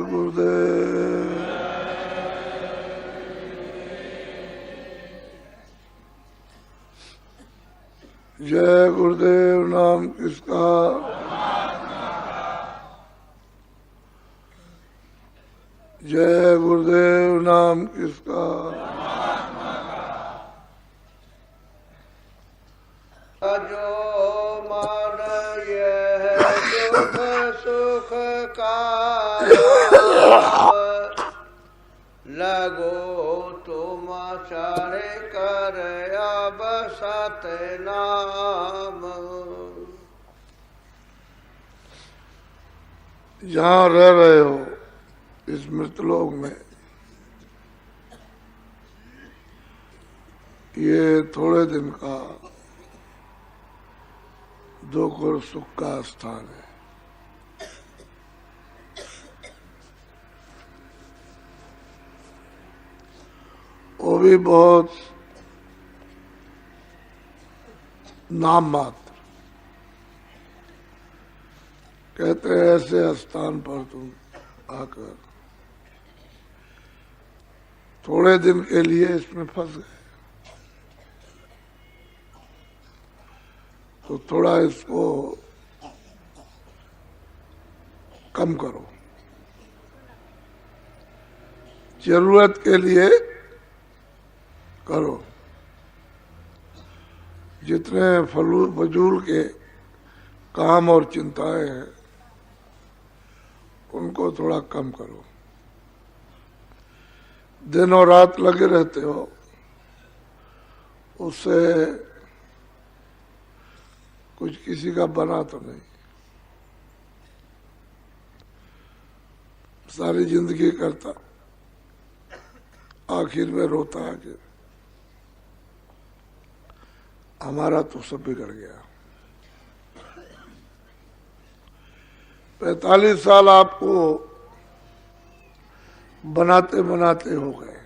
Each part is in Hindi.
गुरुदेव। जय गुरुदेव नाम किसका? जय गुरुदेव नाम किसका? जो मन यह दुख सुख का लगो तुम चढ़ कर अब सतनाम। जहाँ रह रहे हो इस मृतलोक में, ये थोड़े दिन का दुख और सुख का स्थान है। वो भी बहुत नाम मात्र। कहते हैं ऐसे स्थान पर तुम आकर थोड़े दिन के लिए इसमें फंस गए, तो थोड़ा इसको कम करो। जरूरत के लिए करो। जितने फजूल के काम और चिंताएं हैं उनको थोड़ा कम करो। दिन और रात लगे रहते हो, उससे कुछ किसी का बना तो नहीं। सारी जिंदगी करता, आखिर में रोता है कि हमारा तो सब बिगड़ गया। 45 साल आपको बनाते बनाते हो गए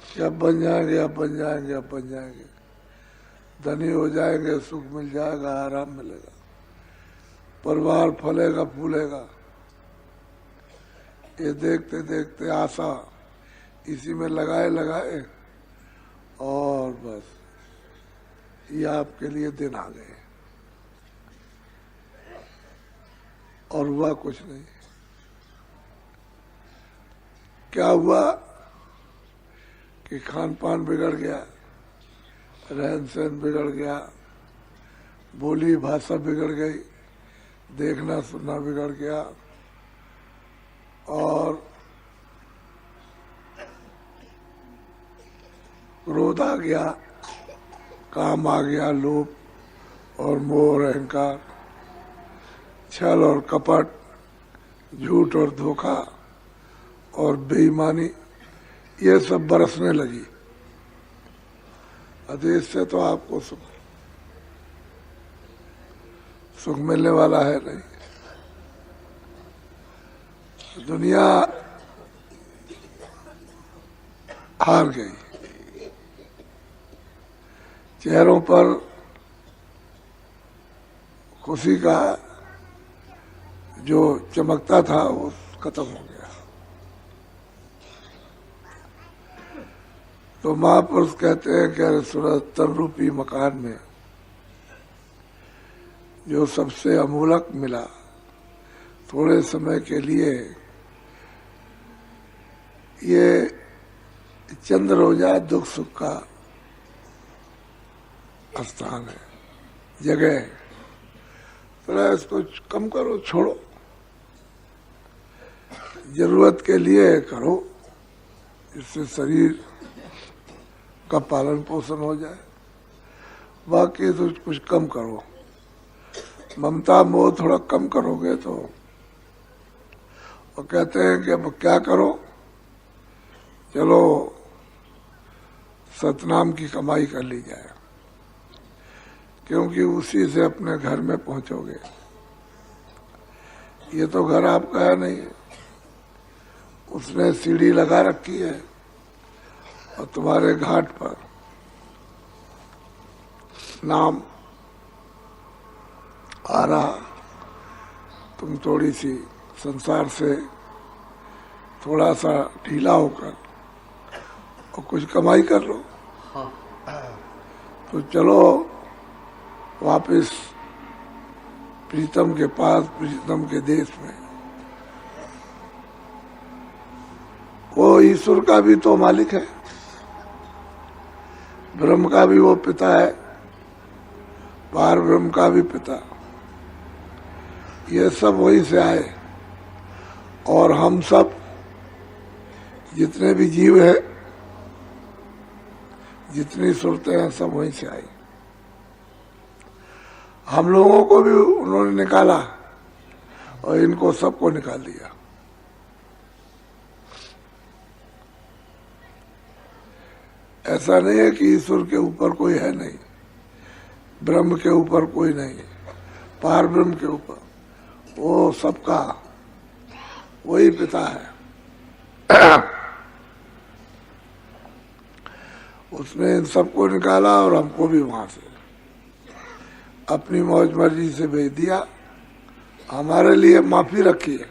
कि अब बन जाएंगे, अब बन जाएंगे, अब बन जाएंगे, धनी हो जाएंगे, सुख मिल जाएगा, आराम मिलेगा, परिवार फलेगा फूलेगा। ये देखते देखते आशा इसी में लगाए लगाए और बस ये आपके लिए दिन आ गए और हुआ कुछ नहीं। क्या हुआ कि खान पान बिगड़ गया, रहन सहन बिगड़ गया, बोली भाषा बिगड़ गई, देखना सुनना बिगड़ गया और क्रोध आ गया, काम आ गया, लोभ और मोह और अहंकार, छल और कपट, झूठ और धोखा और बेईमानी, ये सब बरसने लगी। अदेश से तो आपको सुख मिलने वाला है नहीं। दुनिया हार गई। चेहरों पर खुशी का जो चमकता था वो खत्म हो गया। तो महापुरुष कहते हैं कि अरे सूरज तन रूपी मकान में जो सबसे अमूलक मिला, थोड़े समय के लिए ये चंद्र रोजा दुख सुख का स्थान है, जगह। थोड़ा इसको कम करो, छोड़ो, जरूरत के लिए करो, इससे शरीर का पालन पोषण हो जाए। बाकी तो कुछ कम करो, ममता मोह थोड़ा कम करोगे तो। और कहते हैं कि अब क्या करो, चलो सतनाम की कमाई कर ली जाए, क्योंकि उसी से अपने घर में पहुंचोगे। ये तो घर आपका है नहीं, उसने सीढ़ी लगा रखी है और तुम्हारे घाट पर नाम आ रहा तुम थोड़ी सी संसार से थोड़ा सा ढीला होकर और कुछ कमाई कर लो। तो चलो वापस प्रीतम के पास, प्रीतम के देश में। वो ईश्वर का भी तो मालिक है, ब्रह्म का भी वो पिता है, पार ब्रह्म का भी पिता। ये सब वहीं से आए और हम सब जितने भी जीव है, जितनी सुरतें हैं, सब वहीं से आई। हम लोगों को भी उन्होंने निकाला और इनको सबको निकाल दिया। ऐसा नहीं है कि ईश्वर के ऊपर कोई है नहीं, ब्रह्म के ऊपर कोई नहीं, पार ब्रह्म के ऊपर वो सबका वही पिता है। उसने इन सबको निकाला और हमको भी वहां से अपनी मौज मर्जी से भेज दिया। हमारे लिए माफी रखी है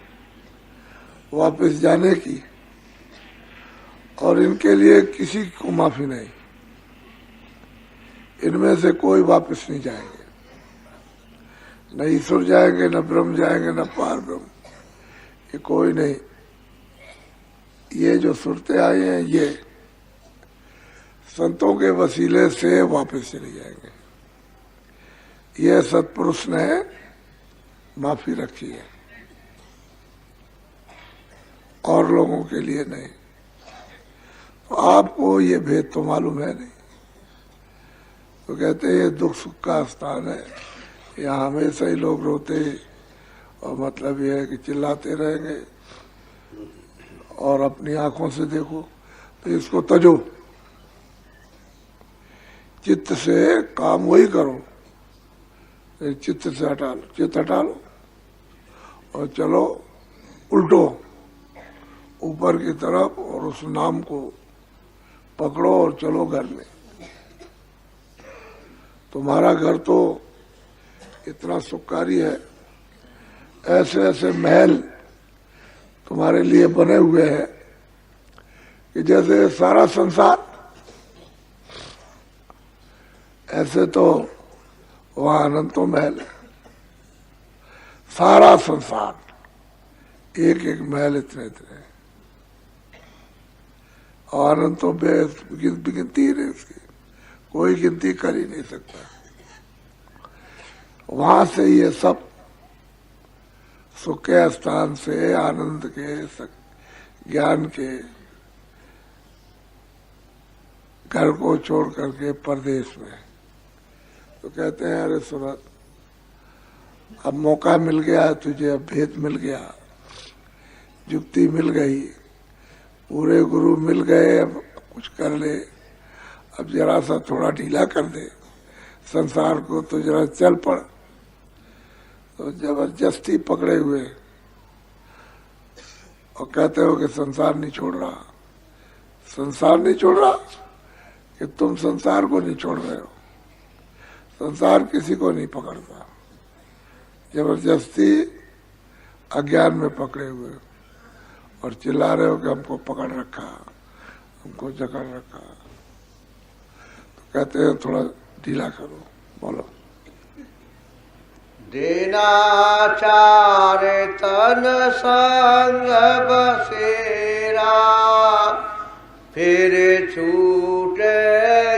वापस जाने की, और इनके लिए किसी को माफी नहीं। इनमें से कोई वापस नहीं जाएंगे, न ईश्वर जाएंगे, न ब्रह्म जाएंगे, न पार ब्रह्म, ये कोई नहीं। ये जो सुरतें आई हैं, ये संतों के वसीले से वापस चले जाएंगे। ये सत्पुरुष ने माफी रखी है, और लोगों के लिए नहीं। तो आपको ये भेद तो मालूम है नहीं। तो कहते हैं ये दुख सुख का स्थान है, यहाँ हमेशा ही लोग रोते और मतलब ये है कि चिल्लाते रहेंगे। और अपनी आंखों से देखो तो इसको तजो, चित्त से काम वही करो, चित्त से हटा लो, चित्त हटा लो और चलो उल्टो ऊपर की तरफ, और उस नाम को पकड़ो और चलो घर में। तुम्हारा घर तो इतना सुखकारी है, ऐसे ऐसे महल तुम्हारे लिए बने हुए हैं कि जैसे सारा संसार, ऐसे तो वहां अनंतों महल है। सारा संसार एक एक महल इतने इतने, और अनंतों गिनती नहीं उसकी, कोई गिनती कर ही नहीं सकता। वहां से ये सब सुख के स्थान से, आनंद के, ज्ञान के घर को छोड़ करके परदेश में। तो कहते हैं अरे सूरत, अब मौका मिल गया तुझे, अब भेद मिल गया, युक्ति मिल गई, पूरे गुरु मिल गए, अब कुछ कर ले, अब जरा सा थोड़ा ढीला कर दे संसार को, तो जरा चल पड़। तो जबरदस्ती पकड़े हुए और कहते हो कि संसार नहीं छोड़ रहा। संसार नहीं छोड़ रहा कि तुम संसार को नहीं छोड़ रहे हो। संसार किसी को नहीं पकड़ता, जबरदस्ती अज्ञान में पकड़े हुए और चिल्ला रहे हो कि हमको पकड़ रखा, हमको जकड़ रखा। तो कहते हैं थोड़ा ढीला करो, बोलो। दीनाचार तन संग बसेरा, फिर छूटे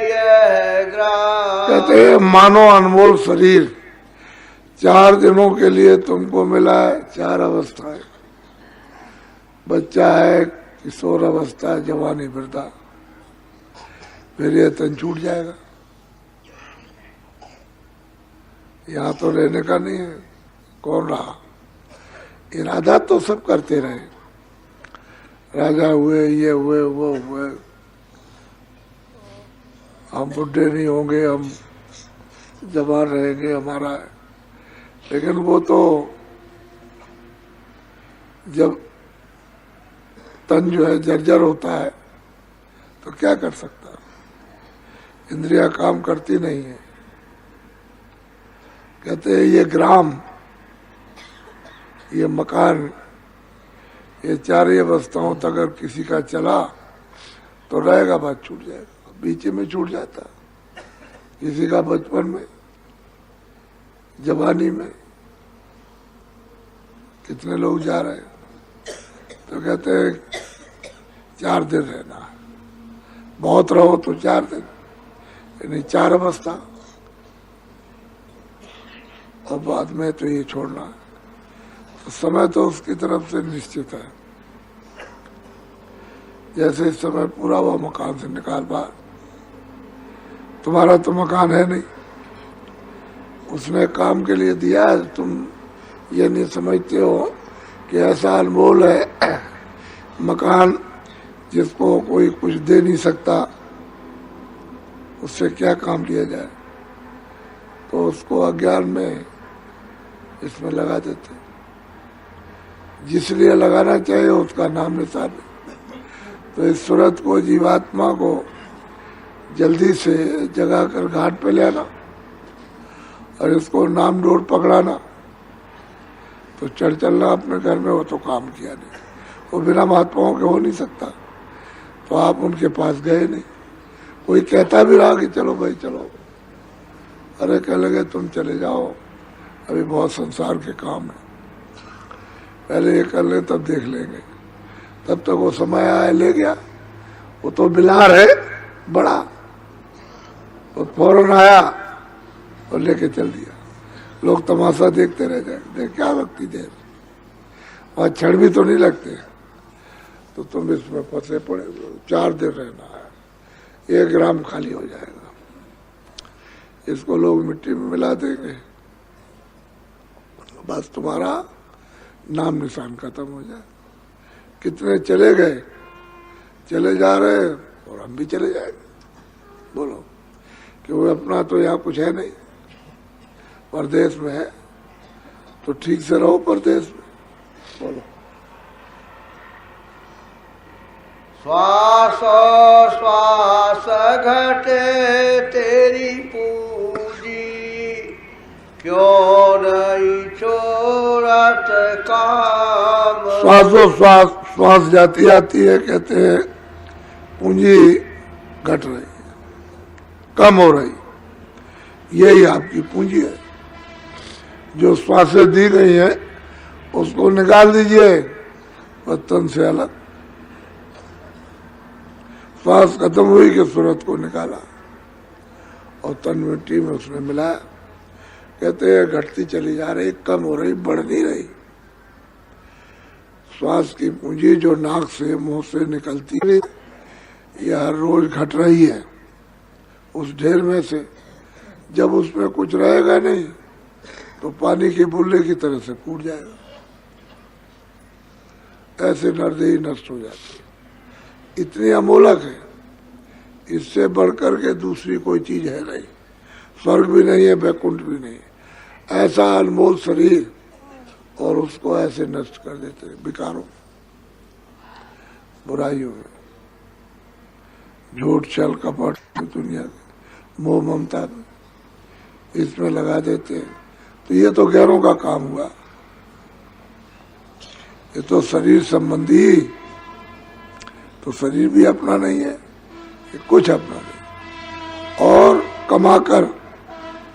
यह ग्राम। कहते हैं मानो अनमोल शरीर 4 दिनों के लिए तुमको मिला है। 4 अवस्थाएं, बच्चा है, किशोर अवस्था, जवानी, वृद्धा, फिर ये तन छूट जाएगा। यहाँ तो रहने का नहीं है। कौन रहा? इरादा तो सब करते रहे, राजा हुए, ये हुए, वो हुए, हम बुढ़े नहीं होंगे, हम जवान रहेंगे, हमारा है। लेकिन वो तो जब तन जो है जर्जर होता है तो क्या कर सकता है, इंद्रियां काम करती नहीं है। कहते हैं ये ग्राम ये मकान, ये चार अवस्थाओं तक अगर किसी का चला तो रहेगा, बात छूट जाएगा, बीच में छूट जाता। किसी का बचपन में, जवानी में, कितने लोग जा रहे हैं तो कहते हैं 4 दिन रहना है, बहुत रहो तो 4 दिन, यानी 4 अवस्था, और बाद में तो ये छोड़ना है। तो समय तो उसकी तरफ से निश्चित है। जैसे इस समय पूरा हुआ मकान से निकाल बाहर, तुम्हारा तो मकान है नहीं, उसने काम के लिए दिया है, तुम ये नहीं समझते हो कि ऐसा अनमोल है मकान जिसको कोई कुछ दे नहीं सकता, उससे क्या काम लिया जाए, तो उसको अज्ञान में इसमें लगा देते। जिसलिए लगाना चाहिए उसका नाम निशान है। तो इस सूरत को, जीवात्मा को जल्दी से जगा कर घाट पे ले आना और इसको नाम डोर पकड़ाना, तो चढ़ चलना अपने घर में, वो तो काम किया नहीं, वो बिना महात्माओं के हो नहीं सकता। तो आप उनके पास गए नहीं, कोई कहता भी रहा कि चलो भाई चलो, अरे कह लगे तुम चले जाओ, अभी बहुत संसार के काम है, पहले ये कर ले तब देख लेंगे। तब तक वो समय आया, ले गया, वो तो बिलार है बड़ा, तो फौरन आया और लेके चल दिया। लोग तमाशा देखते रह जाएंगे, देख क्या लगती देर, वहां क्षण भी तो नहीं लगते। तो तुम इसमें फंसे पड़े, 4 दिन रहना है, 1 ग्राम खाली हो जाएगा, इसको लोग मिट्टी में मिला देंगे, बस तुम्हारा नाम निशान खत्म हो जाए। कितने चले गए, चले जा रहे, और हम भी चले जाएंगे। बोलो कि वो अपना तो यहाँ कुछ है नहीं, परदेश में है, तो ठीक से रहो परदेश में। बोलो श्वास श्वास घटे तेरी पूजी, क्यों नहीं छोड़त काम। श्वासोश्वास, श्वास जाती आती है, कहते हैं पूंजी घट रही है, कम हो रही, यही आपकी पूंजी है। जो श्वासें दी गई है उसको निकाल दीजिए तन से अलग। श्वास खत्म हुई कि सूरत को निकाला और तन मिट्टी में उसने मिलाया। कहते हैं घटती चली जा रही, कम हो रही, बढ़ नहीं रही। श्वास की पूंजी जो नाक से, मुंह से निकलती है, यह हर रोज घट रही है उस ढेर में से। जब उसमें कुछ रहेगा नहीं तो पानी के बुल्ले की तरह से फूट जाएगा, ऐसे नरदेही नष्ट हो जाती है। इतनी अमोलक है, इससे बढ़कर के दूसरी कोई चीज है नहीं, स्वर्ग भी नहीं है, वैकुंठ भी नहीं है। ऐसा अनमोल शरीर, और उसको ऐसे नष्ट कर देते हैं विकारों, बुराइयों में, झूठ छल कपट दुनिया में, मोह ममता में, इसमें लगा देते हैं। तो ये तो गैरों का काम हुआ, ये तो शरीर संबंधी, तो शरीर भी अपना नहीं है, ये कुछ अपना नहीं। और कमाकर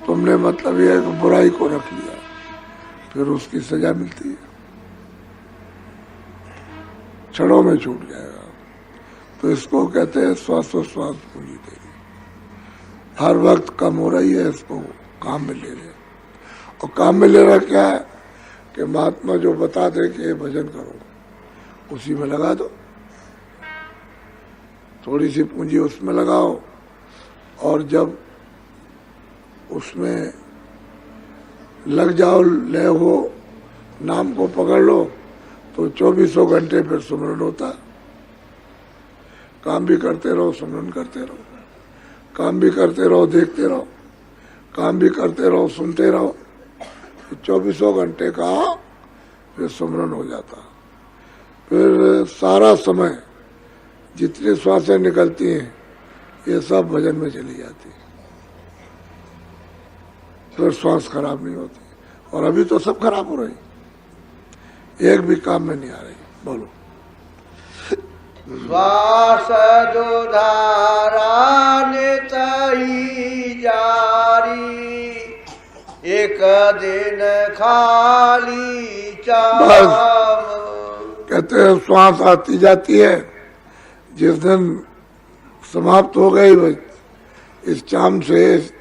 तुमने मतलब ये बुराई को रख लिया, फिर उसकी सजा मिलती है, क्षणों में छूट जाएगा। तो इसको कहते हैं श्वासोश्वास पूंजी तेरी, हर वक्त कम हो रही है, इसको काम में ले ले। और काम में ले रहा क्या है कि महात्मा जो बता दे कि ये भजन करो, उसी में लगा दो, थोड़ी सी पूंजी उसमें लगाओ, और जब उसमें लग जाओ, ले हो, नाम को पकड़ लो, तो 24 घंटे फिर सुमरन होता। काम भी करते रहो, सुमरन करते रहो, काम भी करते रहो, देखते रहो, काम भी करते रहो, सुनते रहो, 24 घंटे का फिर सुमरन हो जाता। फिर सारा समय जितनी श्वासें निकलती हैं ये सब भजन में चली जाती, फिर श्वास खराब नहीं होती। और अभी तो सब खराब हो रही, एक भी काम में नहीं आ रही। बोलो। श्वास दुधारा नितई जारी, एक दिन खाली चाम। कहते हैं श्वास आती जाती है, जिस दिन समाप्त हो गई वह इस चाम से,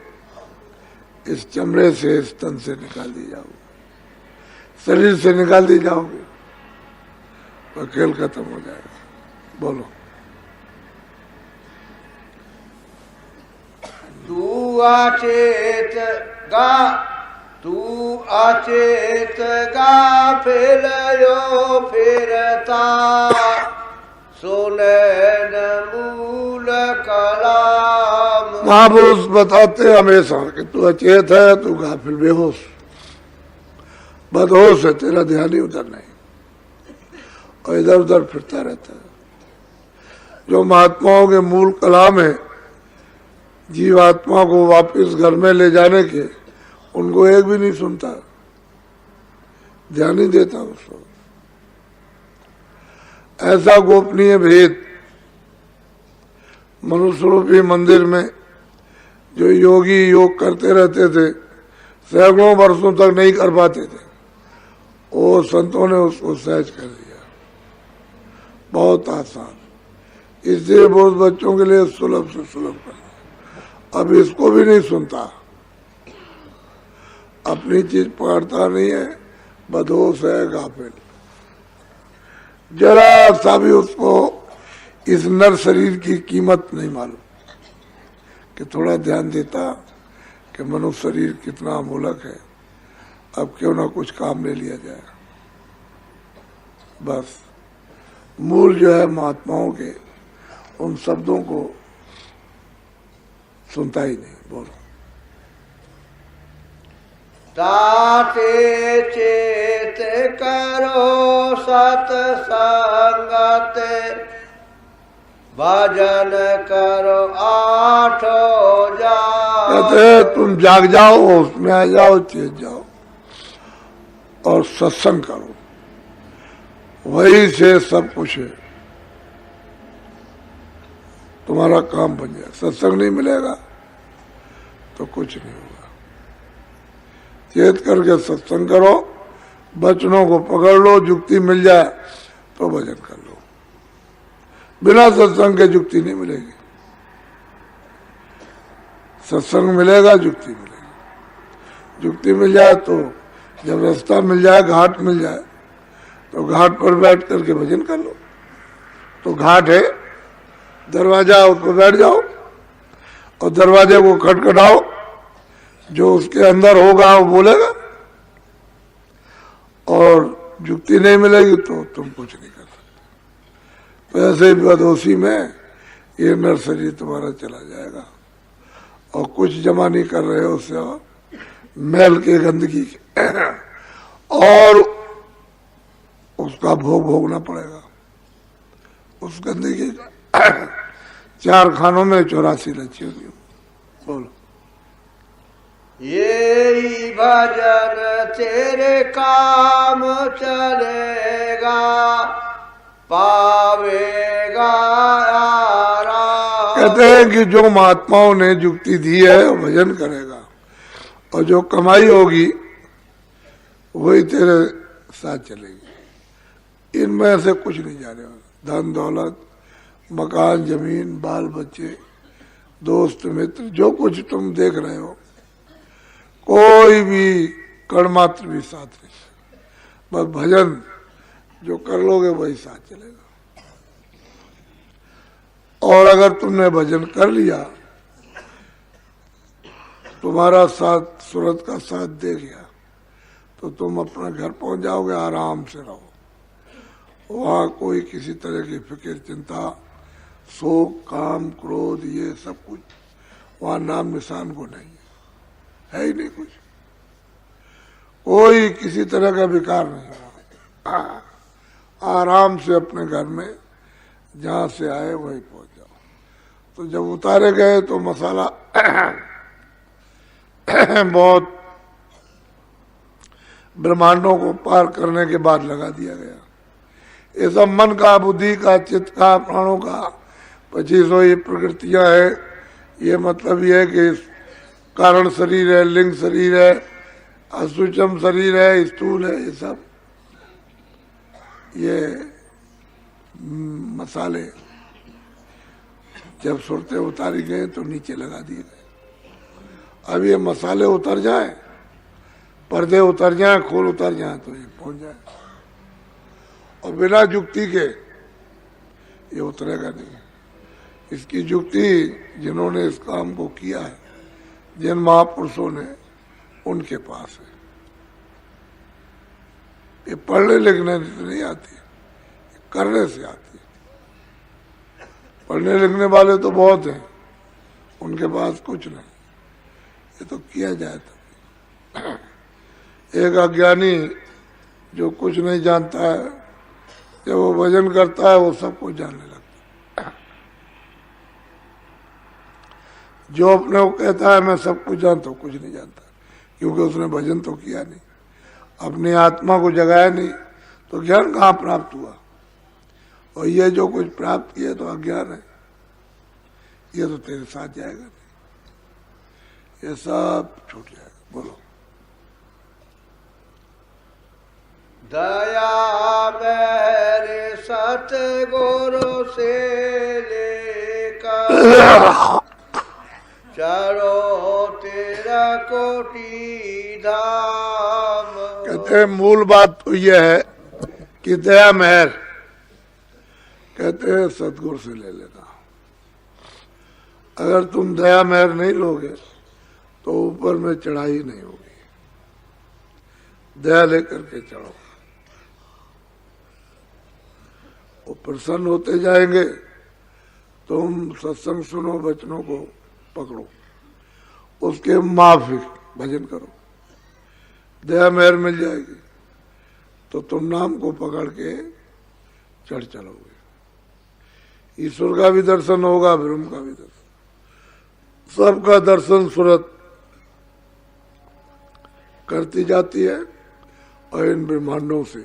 इस चमड़े से, इस तन से निकाल दी जाओगी, शरीर से निकाल दी जाओगी, तो खेल खत्म हो जाएगा। बोलो। तू अचेत गा, तू अचेत गा फिरयो फिरता, सुने न मूल कलाम। महापुरुष बताते हमेशा कि तू अचेत है, तू गाफिल बेहोश बदहोश है, तेरा ध्यान ही उधर नहीं और इधर उधर फिरता रहता है। जो महात्माओं के मूल कलाम है जीवात्मा को वापस घर में ले जाने के, उनको एक भी नहीं सुनता, ध्यान ही देता उसको। ऐसा गोपनीय भेद मनुष्य रूपी मंदिर में जो योगी योग करते रहते थे, सैकड़ों वर्षों तक नहीं कर पाते थे, वो संतों ने उसको सहज कर दिया, बहुत आसान। इसलिए बहुत बच्चों के लिए सुलभ से सुलभ कर दिया। अब इसको भी नहीं सुनता, अपनी चीज पकड़ता नहीं है, बदहोश है, गाफिल। जरा सा भी उसको इस नर शरीर की कीमत नहीं मालूम कि थोड़ा ध्यान देता कि मनुष्य शरीर कितना अमूलक है, अब क्यों ना कुछ काम ले लिया जाए। बस मूल जो है महात्माओं के, उन शब्दों को सुनता ही नहीं। बोलो। ताते चेत करो सत्संगत, भजन करो आठो जाओ। कहते हैं तुम जाग जाओ, उसमें आ जाओ, चेत जाओ और सत्संग करो, वही से सब कुछ है, तुम्हारा काम बन जाए। सत्संग नहीं मिलेगा तो कुछ नहीं होगा। चेत करके सत्संग करो, वचनों को पकड़ लो, जुक्ति मिल जाए तो भजन कर लो। बिना सत्संग के जुक्ति नहीं मिलेगी, सत्संग मिलेगा, जुक्ति मिलेगी। जुक्ति मिल जाए तो जब रास्ता मिल जाए, घाट मिल जाए, तो घाट पर बैठ करके भजन कर लो। तो घाट है, दरवाजा, उस पर बैठ जाओ और दरवाजे को खटखटाओ, जो उसके अंदर होगा वो बोलेगा। और जुक्ति नहीं मिलेगी तो तुम कुछ नहीं कर सकते। तो ऐसे ही बदहोशी में ये नर शरीर तुम्हारा चला जाएगा और कुछ जमा नहीं कर रहे हो उससे, और मैल के गंदगी और उसका भोग भोगना पड़ेगा, उस गंदगी का। 4 खानों में 84 लच्छी होगी। बोलो। यही भजन तेरे काम चलेगा, पावेगा आराम। कहते हैं कि जो महात्माओं ने जुक्ति दी है वो भजन करेगा, और जो कमाई होगी वही तेरे साथ चलेगी। इनमें से कुछ नहीं जाने वाला। धन दौलत, मकान जमीन, बाल बच्चे, दोस्त मित्र, जो कुछ तुम देख रहे हो, कोई भी कण मात्र भी साथ नहीं। बस भजन जो कर लोगे वही साथ चलेगा। और अगर तुमने भजन कर लिया, तुम्हारा साथ सूरत का साथ दे गया, तो तुम अपना घर पहुंच जाओगे, आराम से रहो। वहां कोई किसी तरह की फिक्र, चिंता, शोक, काम, क्रोध, ये सब कुछ वहां नाम निशान को नहीं है ही नहीं कुछ। कोई किसी तरह का विकार नहीं हुआ। आराम से अपने घर में जहां से आए वहीं पहुंच जाओ। तो जब उतारे गए तो मसाला बहुत ब्रह्मांडों को पार करने के बाद लगा दिया गया। ये सब मन का, बुद्धि का, चित्त का, प्राणों का 2500 ये प्रकृतियां है। ये मतलब ये है कि कारण शरीर है, लिंग शरीर है, असूचम शरीर है, स्थूल है, ये सब ये मसाले जब सुरते उतारी गए तो नीचे लगा दिए गए। अब ये मसाले उतर जाए, पर्दे उतर जाए, खोल उतर जाए तो ये पहुंच जाए। और बिना जुक्ति के ये उतरेगा नहीं। इसकी जुक्ति जिन्होंने इस काम को किया है, जिन महापुरुषों ने, उनके पास है। ये पढ़ने लिखने से नहीं आती, करने से आती है। पढ़ने लिखने वाले तो बहुत हैं, उनके पास कुछ नहीं, ये तो किया जाए तो। एक अज्ञानी जो कुछ नहीं जानता है, जब वो भजन करता है वो सब कुछ जानने लगता है। जो अपने को कहता है मैं सब कुछ जानता हूँ, कुछ नहीं जानता, क्योंकि उसने भजन तो किया नहीं, अपनी आत्मा को जगाया नहीं, तो ज्ञान कहाँ प्राप्त हुआ। और ये जो कुछ प्राप्त किया तो अज्ञान है, ये तो तेरे साथ जाएगा नहीं, ये सब छूट जाएगा। बोलो। दया मेरे सतगुरु से लेकर चलो तेरा कोटि धाम। कहते हैं मूल बात तो यह है कि दया मेहर, कहते हैं सतगुरु से ले लेना। अगर तुम दया मेहर नहीं लोगे तो ऊपर में चढ़ाई नहीं होगी। दया लेकर के चढ़ो, वो प्रसन्न होते जाएंगे। तुम सत्संग सुनो, वचनों को पकड़ो, उसके माफिक भजन करो, दया मेहर मिल जाएगी तो तुम नाम को पकड़ के चढ़ चलोगे। ईश्वर का भी दर्शन होगा, ब्रह्म का भी दर्शन, सबका दर्शन सूरत करती जाती है और इन ब्रह्मांडों से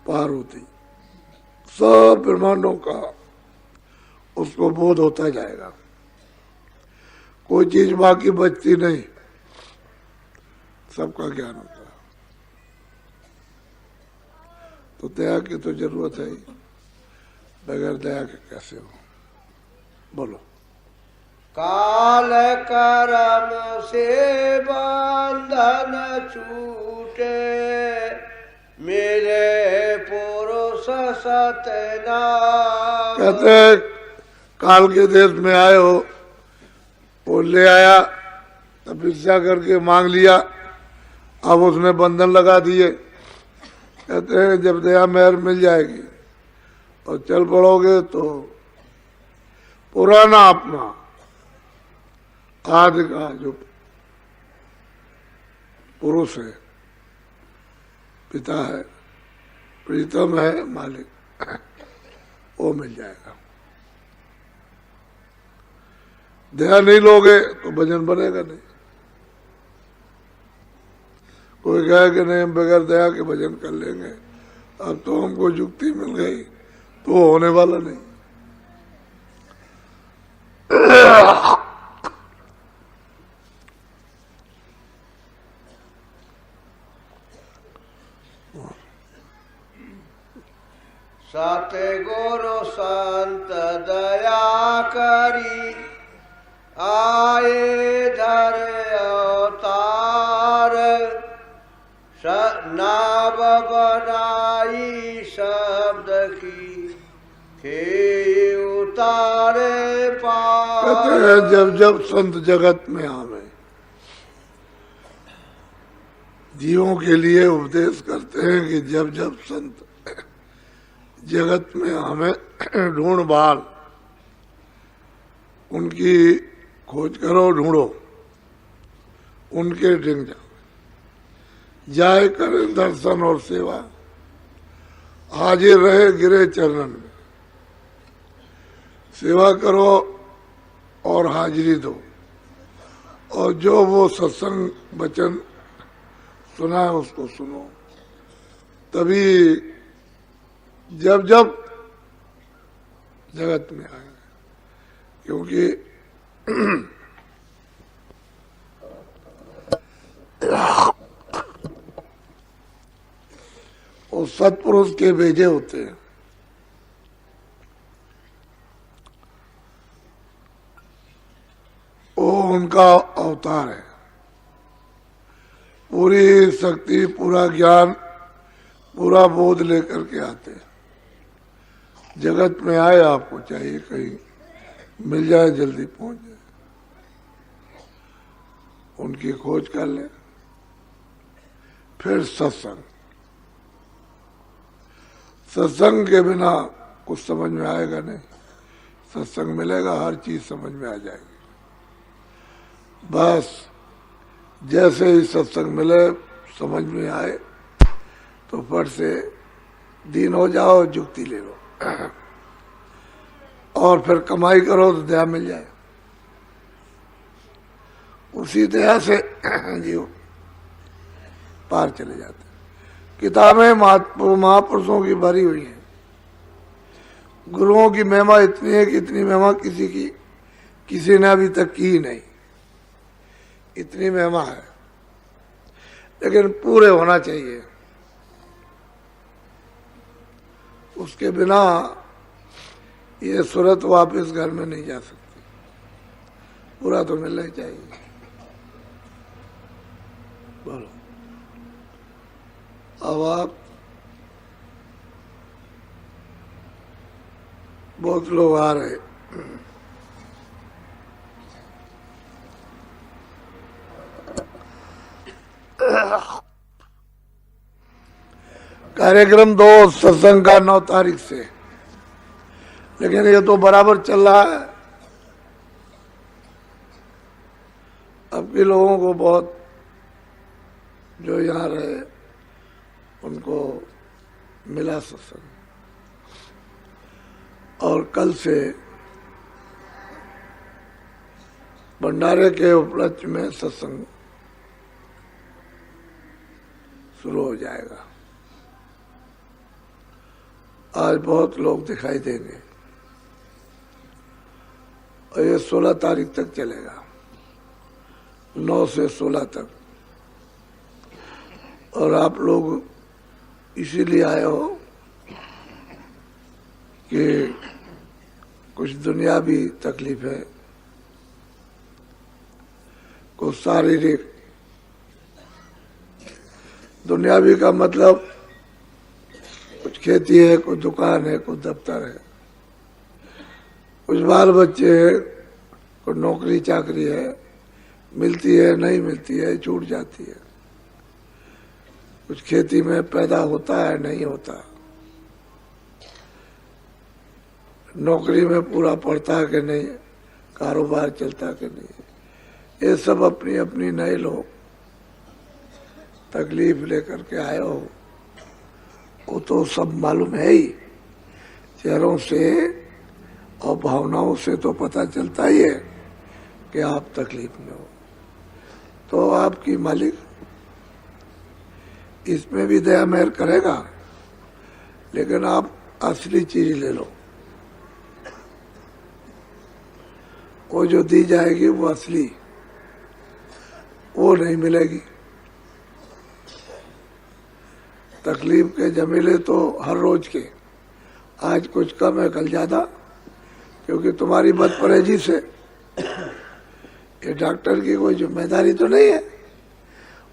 पार होती, सब ब्रह्मांडों का उसको बोध होता जाएगा। कोई चीज बाकी बचती नहीं, सबका ज्ञान होता है। तो दया की तो जरूरत है ही, बगैर दया के कैसे हो। बोलो। काल करम से बंधन छूटे, मेरे पुरुष सतनाम। कहते हैं काल के देश में आए हो, वो ले आया, तपस्या करके मांग लिया, अब उसने बंधन लगा दिए। कहते हैं जब दया मेहर मिल जाएगी और चल पड़ोगे तो पुराना अपना आदि का जो पुरुष है, पिता है, प्रीतम है, मालिक, वो मिल जाएगा। दया नहीं लोगे तो भजन बनेगा नहीं। कोई कहे कि नहीं हम बगैर दया के भजन कर लेंगे, अब तो हमको युक्ति मिल गई, तो होने वाला नहीं। सतगुरु संत दया करी, आए धर अवतार, नाव बनाई शब्द की, खे उतारे पार। कहते हैं जब जब संत जगत में आवे, जीवों के लिए उपदेश करते हैं कि जब जब संत जगत में हमें ढूंढ भाल, उनकी खोज करो, ढूंढो, उनके ढिंग जाओ, जाए करें दर्शन और सेवा, हाजिर रहे गिरे चरणन में। सेवा करो और हाजिरी दो, और जो वो सत्संग वचन सुना है उसको सुनो। तभी जब जब जगत में आए, क्योंकि वो सत्पुरुष के भेजे होते हैं। वो उनका अवतार है। पूरी शक्ति, पूरा ज्ञान, पूरा बोध लेकर के आते हैं। जगत में आए, आपको चाहिए कहीं मिल जाए, जल्दी पहुंच जाए, उनकी खोज कर ले। फिर सत्संग, सत्संग के बिना कुछ समझ में आएगा नहीं। सत्संग मिलेगा, हर चीज समझ में आ जाएगी। बस जैसे ही सत्संग मिले, समझ में आए, तो फट से दीन हो जाओ, जुक्ति ले लो और फिर कमाई करो तो दया मिल जाए। उसी दया से जीव पार चले जाते। किताबें महापुरुषों की भरी हुई हैं। गुरुओं की महिमा इतनी है कि इतनी महिमा किसी ने अभी तक की नहीं। इतनी महिमा है, लेकिन पूरे होना चाहिए। उसके बिना ये सूरत वापस घर में नहीं जा सकती। पूरा तो मिलना ही चाहिए। बोलो। अब आप बहुत लोग आ रहे। कार्यक्रम 2 सत्संग का 9 तारीख से, लेकिन ये तो बराबर चल रहा है। अब के लोगों को बहुत, जो यहाँ रहे उनको मिला सत्संग, और कल से भंडारे के उपलक्ष्य में सत्संग शुरू हो जाएगा। आज बहुत लोग दिखाई देंगे और ये 16 तारीख तक चलेगा, 9 से 16 तक। और आप लोग इसीलिए आए हो कि कुछ दुनियावी तकलीफ है, कुछ शारीरिक। दुनियावी का मतलब कुछ खेती है, कुछ दुकान है, कुछ दफ्तर है, कुछ बाल बच्चे हैं, कुछ नौकरी चाकरी है, मिलती है नहीं मिलती है, छूट जाती है। कुछ खेती में पैदा होता है नहीं होता, नौकरी में पूरा पड़ता है कि नहीं, कारोबार चलता कि नहीं। ये सब अपनी अपनी नए लोग तकलीफ लेकर के आए हो, वो तो सब मालूम है ही। चेहरों से और भावनाओं से तो पता चलता ही है कि आप तकलीफ में हो। तो आपकी मालिक इसमें भी दया मेहर करेगा, लेकिन आप असली चीज ले लो। वो जो दी जाएगी वो असली, वो नहीं मिलेगी। तकलीफ के जमीले तो हर रोज के, आज कुछ कम है कल ज्यादा, क्योंकि तुम्हारी बदपरहेजी से। ये डॉक्टर की कोई जिम्मेदारी तो नहीं है,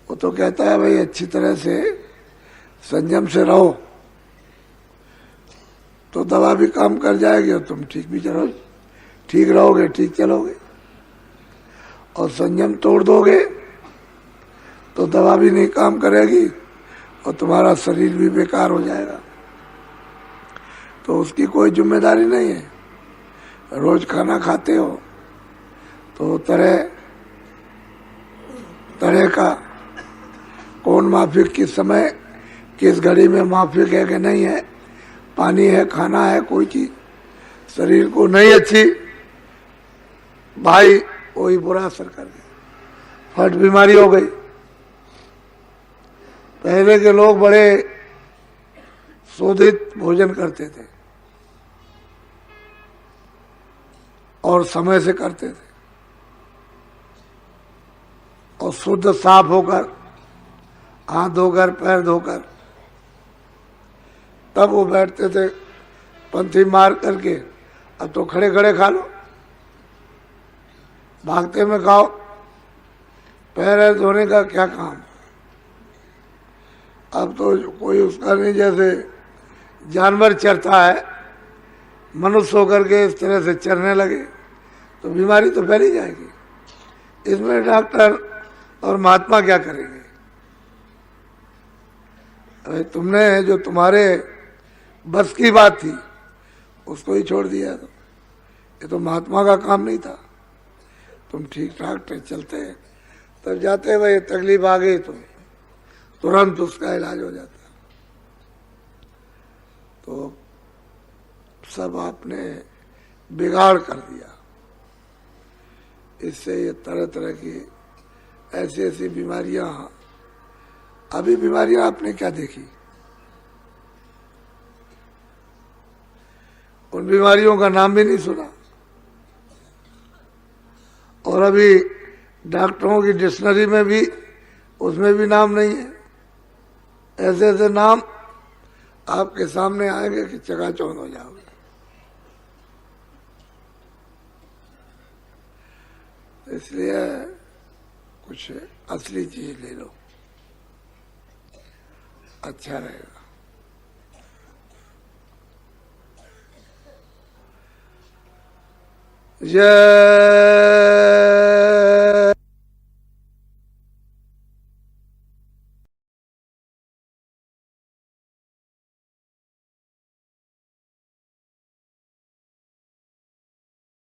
वो तो कहता है भाई अच्छी तरह से संयम से रहो, तो दवा भी काम कर जाएगी और तुम ठीक भी चलोगे, ठीक रहोगे, ठीक चलोगे। और संयम तोड़ दोगे तो दवा भी नहीं काम करेगी और तुम्हारा शरीर भी बेकार हो जाएगा। तो उसकी कोई जिम्मेदारी नहीं है। रोज खाना खाते हो तो तरह तरह का कौन माफिक, किस समय किस घड़ी में माफिक है कि नहीं है, पानी है, खाना है, कोई चीज शरीर को नहीं अच्छी, भाई वही बुरा असर कर गया, फट बीमारी हो गई। पहले के लोग बड़े शोधित भोजन करते थे और समय से करते थे और शुद्ध साफ होकर, हाथ धोकर, पैर धोकर तब वो बैठते थे पंथी मार करके। अब तो खड़े खड़े खा लो, भागते में खाओ, पैर धोने का क्या काम। अब तो कोई उसका नहीं, जैसे जानवर चरता है, मनुष्य होकर के इस तरह से चरने लगे तो बीमारी तो फैली जाएगी। इसमें डॉक्टर और महात्मा क्या करेंगे? अरे तुमने जो तुम्हारे बस की बात थी उसको ही छोड़ दिया। तो ये तो महात्मा का काम नहीं था। तुम ठीक ठाक चलते तब जाते भाई, तकलीफ आ गई तो तुरंत उसका इलाज हो जाता। तो सब आपने बिगाड़ कर दिया। इससे ये तरह तरह की ऐसी ऐसी बीमारियां, अभी बीमारियां आपने क्या देखी? उन बीमारियों का नाम भी नहीं सुना। और अभी डॉक्टरों की डिक्शनरी में भी, उसमें भी नाम नहीं है। ऐसे ऐसे नाम आपके सामने आएंगे कि चकाचौंध हो जाओगे। इसलिए कुछ असली चीज ले लो, अच्छा रहेगा। जय